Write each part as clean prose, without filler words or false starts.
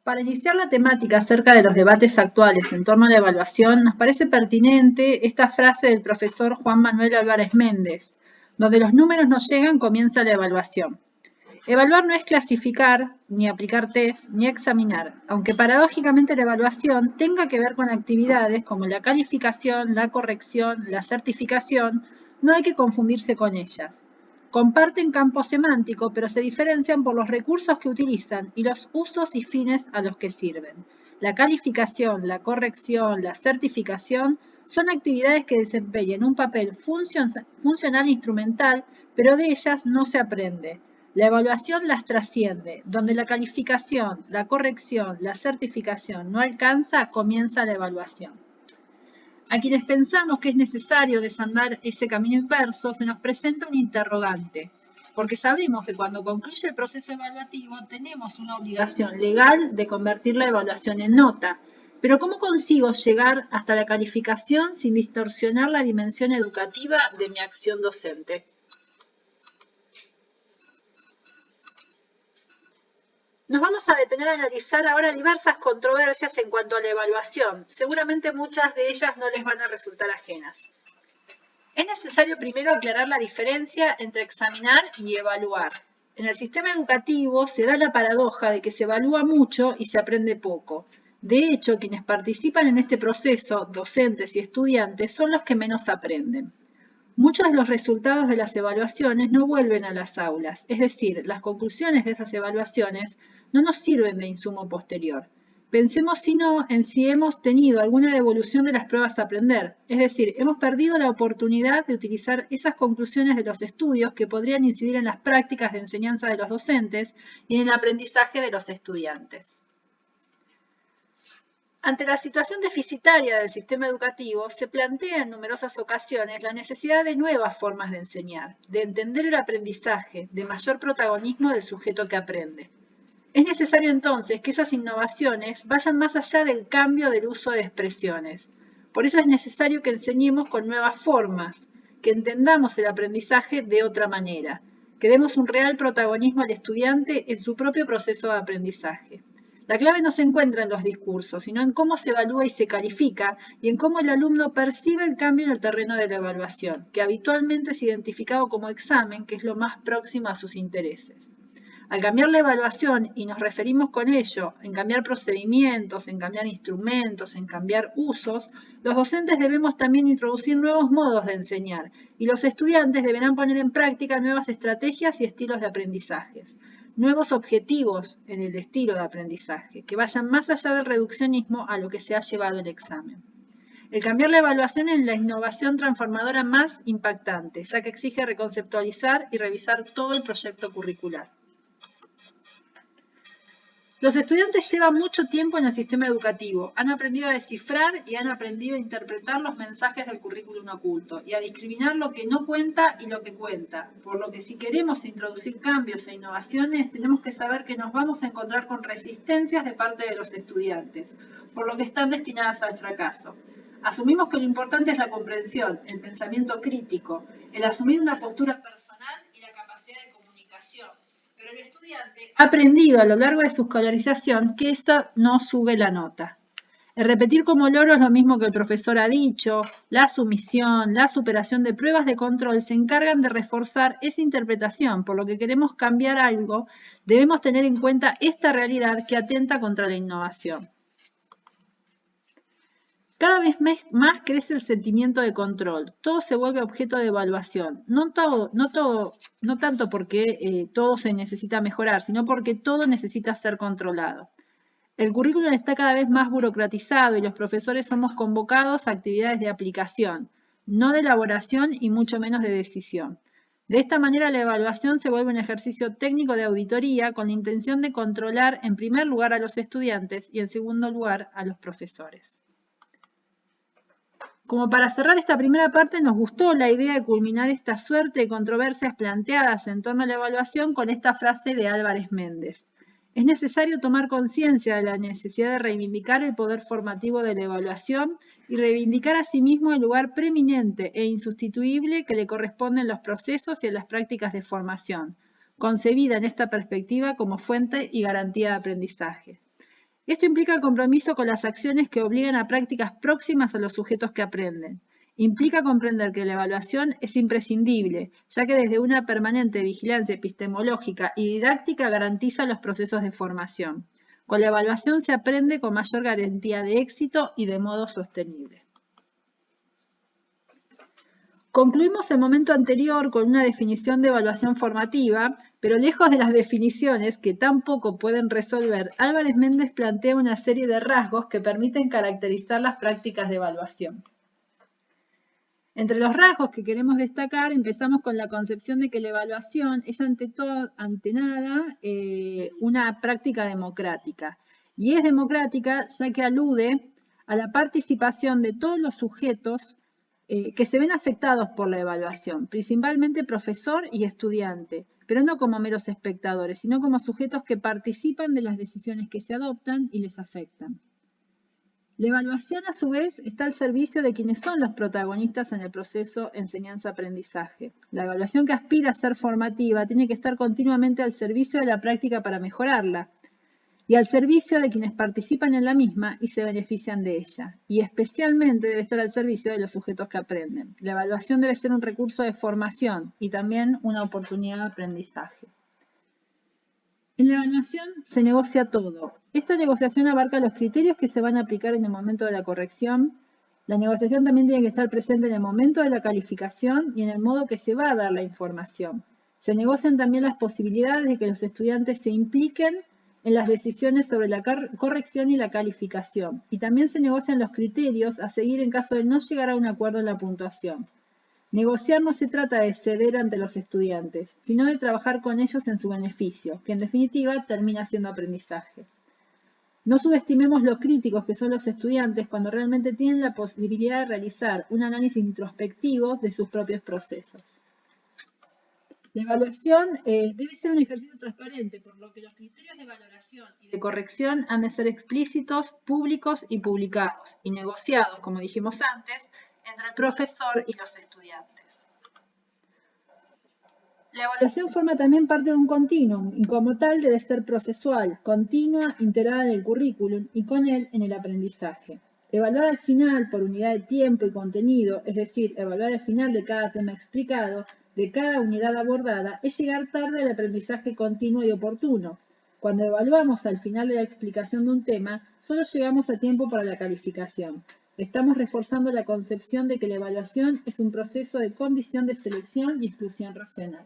Para iniciar la temática acerca de los debates actuales en torno a la evaluación, nos parece pertinente esta frase del profesor Juan Manuel Álvarez Méndez: donde los números no llegan, comienza la evaluación. Evaluar no es clasificar, ni aplicar test, ni examinar, aunque paradójicamente la evaluación tenga que ver con actividades como la calificación, la corrección, la certificación, no hay que confundirse con ellas. Comparten campo semántico, pero se diferencian por los recursos que utilizan y los usos y fines a los que sirven. La calificación, la corrección, la certificación son actividades que desempeñan un papel funcional e instrumental, pero de ellas no se aprende. La evaluación las trasciende. Donde la calificación, la corrección, la certificación no alcanza, comienza la evaluación. A quienes pensamos que es necesario desandar ese camino inverso, se nos presenta un interrogante, porque sabemos que cuando concluye el proceso evaluativo tenemos una obligación legal de convertir la evaluación en nota. Pero ¿cómo consigo llegar hasta la calificación sin distorsionar la dimensión educativa de mi acción docente? Nos vamos a detener a analizar ahora diversas controversias en cuanto a la evaluación. Seguramente muchas de ellas no les van a resultar ajenas. Es necesario primero aclarar la diferencia entre examinar y evaluar. En el sistema educativo se da la paradoja de que se evalúa mucho y se aprende poco. De hecho, quienes participan en este proceso, docentes y estudiantes, son los que menos aprenden. Muchos de los resultados de las evaluaciones no vuelven a las aulas, es decir, las conclusiones de esas evaluaciones no nos sirven de insumo posterior. Pensemos sino en si hemos tenido alguna devolución de las pruebas a aprender, es decir, hemos perdido la oportunidad de utilizar esas conclusiones de los estudios que podrían incidir en las prácticas de enseñanza de los docentes y en el aprendizaje de los estudiantes. Ante la situación deficitaria del sistema educativo, se plantea en numerosas ocasiones la necesidad de nuevas formas de enseñar, de entender el aprendizaje, de mayor protagonismo del sujeto que aprende. Es necesario entonces que esas innovaciones vayan más allá del cambio del uso de expresiones. Por eso es necesario que enseñemos con nuevas formas, que entendamos el aprendizaje de otra manera, que demos un real protagonismo al estudiante en su propio proceso de aprendizaje. La clave no se encuentra en los discursos, sino en cómo se evalúa y se califica y en cómo el alumno percibe el cambio en el terreno de la evaluación, que habitualmente es identificado como examen, que es lo más próximo a sus intereses. Al cambiar la evaluación, y nos referimos con ello en cambiar procedimientos, en cambiar instrumentos, en cambiar usos, los docentes debemos también introducir nuevos modos de enseñar y los estudiantes deberán poner en práctica nuevas estrategias y estilos de aprendizajes, nuevos objetivos en el estilo de aprendizaje, que vayan más allá del reduccionismo a lo que se ha llevado el examen. El cambiar la evaluación es la innovación transformadora más impactante, ya que exige reconceptualizar y revisar todo el proyecto curricular. Los estudiantes llevan mucho tiempo en el sistema educativo, han aprendido a descifrar y han aprendido a interpretar los mensajes del currículum oculto y a discriminar lo que no cuenta y lo que cuenta, por lo que si queremos introducir cambios e innovaciones tenemos que saber que nos vamos a encontrar con resistencias de parte de los estudiantes, por lo que están destinadas al fracaso. Asumimos que lo importante es la comprensión, el pensamiento crítico, el asumir una postura personal y la capacidad de comunicación. Pero el estudiante ha aprendido a lo largo de su escolarización que eso no sube la nota. El repetir como loro es lo mismo que el profesor ha dicho, la sumisión, la superación de pruebas de control se encargan de reforzar esa interpretación, por lo que queremos cambiar algo, debemos tener en cuenta esta realidad que atenta contra la innovación. Cada vez más crece el sentimiento de control, todo se vuelve objeto de evaluación, no tanto porque todo se necesita mejorar, sino porque todo necesita ser controlado. El currículum está cada vez más burocratizado y los profesores somos convocados a actividades de aplicación, no de elaboración y mucho menos de decisión. De esta manera la evaluación se vuelve un ejercicio técnico de auditoría con la intención de controlar en primer lugar a los estudiantes y en segundo lugar a los profesores. Como para cerrar esta primera parte, nos gustó la idea de culminar esta suerte de controversias planteadas en torno a la evaluación con esta frase de Álvarez Méndez. Es necesario tomar conciencia de la necesidad de reivindicar el poder formativo de la evaluación y reivindicar asimismo el lugar preeminente e insustituible que le corresponde en los procesos y en las prácticas de formación, concebida en esta perspectiva como fuente y garantía de aprendizaje. Esto implica el compromiso con las acciones que obligan a prácticas próximas a los sujetos que aprenden. Implica comprender que la evaluación es imprescindible, ya que desde una permanente vigilancia epistemológica y didáctica garantiza los procesos de formación. Con la evaluación se aprende con mayor garantía de éxito y de modo sostenible. Concluimos el momento anterior con una definición de evaluación formativa, pero lejos de las definiciones que tampoco pueden resolver, Álvarez Méndez plantea una serie de rasgos que permiten caracterizar las prácticas de evaluación. Entre los rasgos que queremos destacar, empezamos con la concepción de que la evaluación es ante nada una práctica democrática. Y es democrática ya que alude a la participación de todos los sujetos que se ven afectados por la evaluación, principalmente profesor y estudiante, pero no como meros espectadores, sino como sujetos que participan de las decisiones que se adoptan y les afectan. La evaluación, a su vez, está al servicio de quienes son los protagonistas en el proceso enseñanza-aprendizaje. La evaluación que aspira a ser formativa tiene que estar continuamente al servicio de la práctica para mejorarla y al servicio de quienes participan en la misma y se benefician de ella. Y especialmente debe estar al servicio de los sujetos que aprenden. La evaluación debe ser un recurso de formación y también una oportunidad de aprendizaje. En la evaluación se negocia todo. Esta negociación abarca los criterios que se van a aplicar en el momento de la corrección. La negociación también tiene que estar presente en el momento de la calificación y en el modo que se va a dar la información. Se negocian también las posibilidades de que los estudiantes se impliquen en las decisiones sobre la corrección y la calificación. Y también se negocian los criterios a seguir en caso de no llegar a un acuerdo en la puntuación. Negociar no se trata de ceder ante los estudiantes, sino de trabajar con ellos en su beneficio, que en definitiva termina siendo aprendizaje. No subestimemos los críticos que son los estudiantes cuando realmente tienen la posibilidad de realizar un análisis introspectivo de sus propios procesos. La evaluación debe ser un ejercicio transparente, por lo que los criterios de valoración y de corrección han de ser explícitos, públicos y publicados, y negociados, como dijimos antes, entre el profesor y los estudiantes. La evaluación forma también parte de un continuum y como tal debe ser procesual, continua, integrada en el currículum y con él en el aprendizaje. Evaluar al final por unidad de tiempo y contenido, es decir, evaluar al final de cada tema explicado, de cada unidad abordada, es llegar tarde al aprendizaje continuo y oportuno. Cuando evaluamos al final de la explicación de un tema, solo llegamos a tiempo para la calificación. Estamos reforzando la concepción de que la evaluación es un proceso de condición de selección y exclusión racional.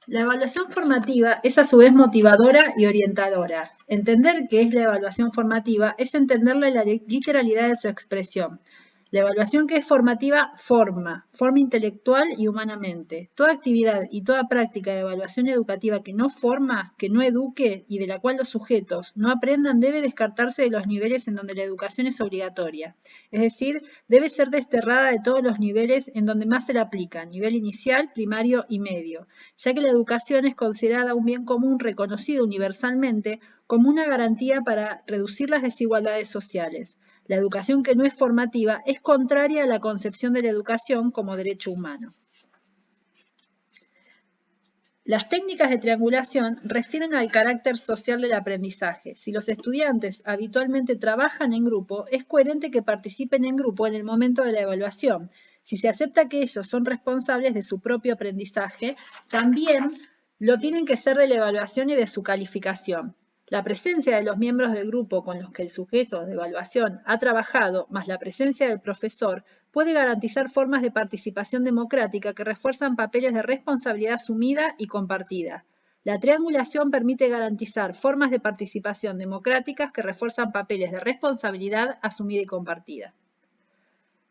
La evaluación formativa es a su vez motivadora y orientadora. Entender qué es la evaluación formativa es entenderle la literalidad de su expresión. La evaluación que es formativa forma intelectual y humanamente. Toda actividad y toda práctica de evaluación educativa que no forma, que no eduque y de la cual los sujetos no aprendan debe descartarse de los niveles en donde la educación es obligatoria. Es decir, debe ser desterrada de todos los niveles en donde más se la aplica, nivel inicial, primario y medio, ya que la educación es considerada un bien común reconocido universalmente como una garantía para reducir las desigualdades sociales. La educación que no es formativa es contraria a la concepción de la educación como derecho humano. Las técnicas de triangulación refieren al carácter social del aprendizaje. Si los estudiantes habitualmente trabajan en grupo, es coherente que participen en grupo en el momento de la evaluación. Si se acepta que ellos son responsables de su propio aprendizaje, también lo tienen que ser de la evaluación y de su calificación. La presencia de los miembros del grupo con los que el sujeto de evaluación ha trabajado, más la presencia del profesor, puede garantizar formas de participación democrática que refuerzan papeles de responsabilidad asumida y compartida. La triangulación permite garantizar formas de participación democráticas que refuerzan papeles de responsabilidad asumida y compartida.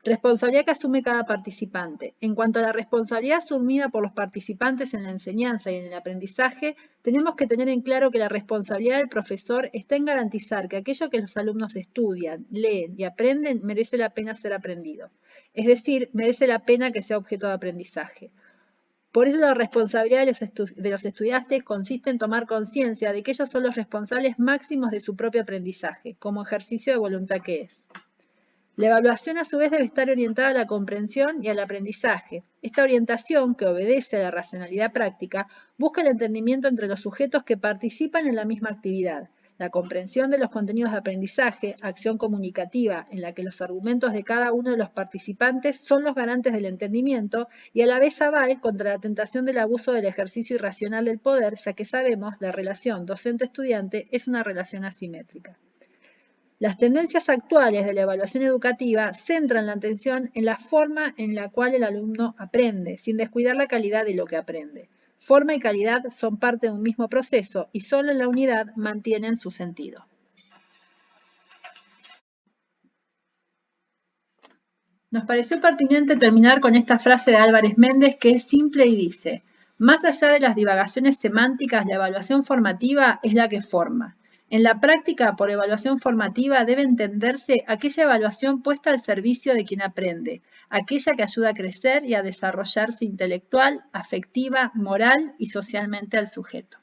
Responsabilidad que asume cada participante. En cuanto a la responsabilidad asumida por los participantes en la enseñanza y en el aprendizaje, tenemos que tener en claro que la responsabilidad del profesor está en garantizar que aquello que los alumnos estudian, leen y aprenden merece la pena ser aprendido. Es decir, merece la pena que sea objeto de aprendizaje. Por eso la responsabilidad de los estudiantes consiste en tomar conciencia de que ellos son los responsables máximos de su propio aprendizaje, como ejercicio de voluntad que es. La evaluación, a su vez, debe estar orientada a la comprensión y al aprendizaje. Esta orientación, que obedece a la racionalidad práctica, busca el entendimiento entre los sujetos que participan en la misma actividad, la comprensión de los contenidos de aprendizaje, acción comunicativa, en la que los argumentos de cada uno de los participantes son los garantes del entendimiento y a la vez aval contra la tentación del abuso del ejercicio irracional del poder, ya que sabemos la relación docente-estudiante es una relación asimétrica. Las tendencias actuales de la evaluación educativa centran la atención en la forma en la cual el alumno aprende, sin descuidar la calidad de lo que aprende. Forma y calidad son parte de un mismo proceso y solo en la unidad mantienen su sentido. Nos pareció pertinente terminar con esta frase de Álvarez Méndez, que es simple y dice: más allá de las divagaciones semánticas, la evaluación formativa es la que forma. En la práctica, por evaluación formativa debe entenderse aquella evaluación puesta al servicio de quien aprende, aquella que ayuda a crecer y a desarrollarse intelectual, afectiva, moral y socialmente al sujeto.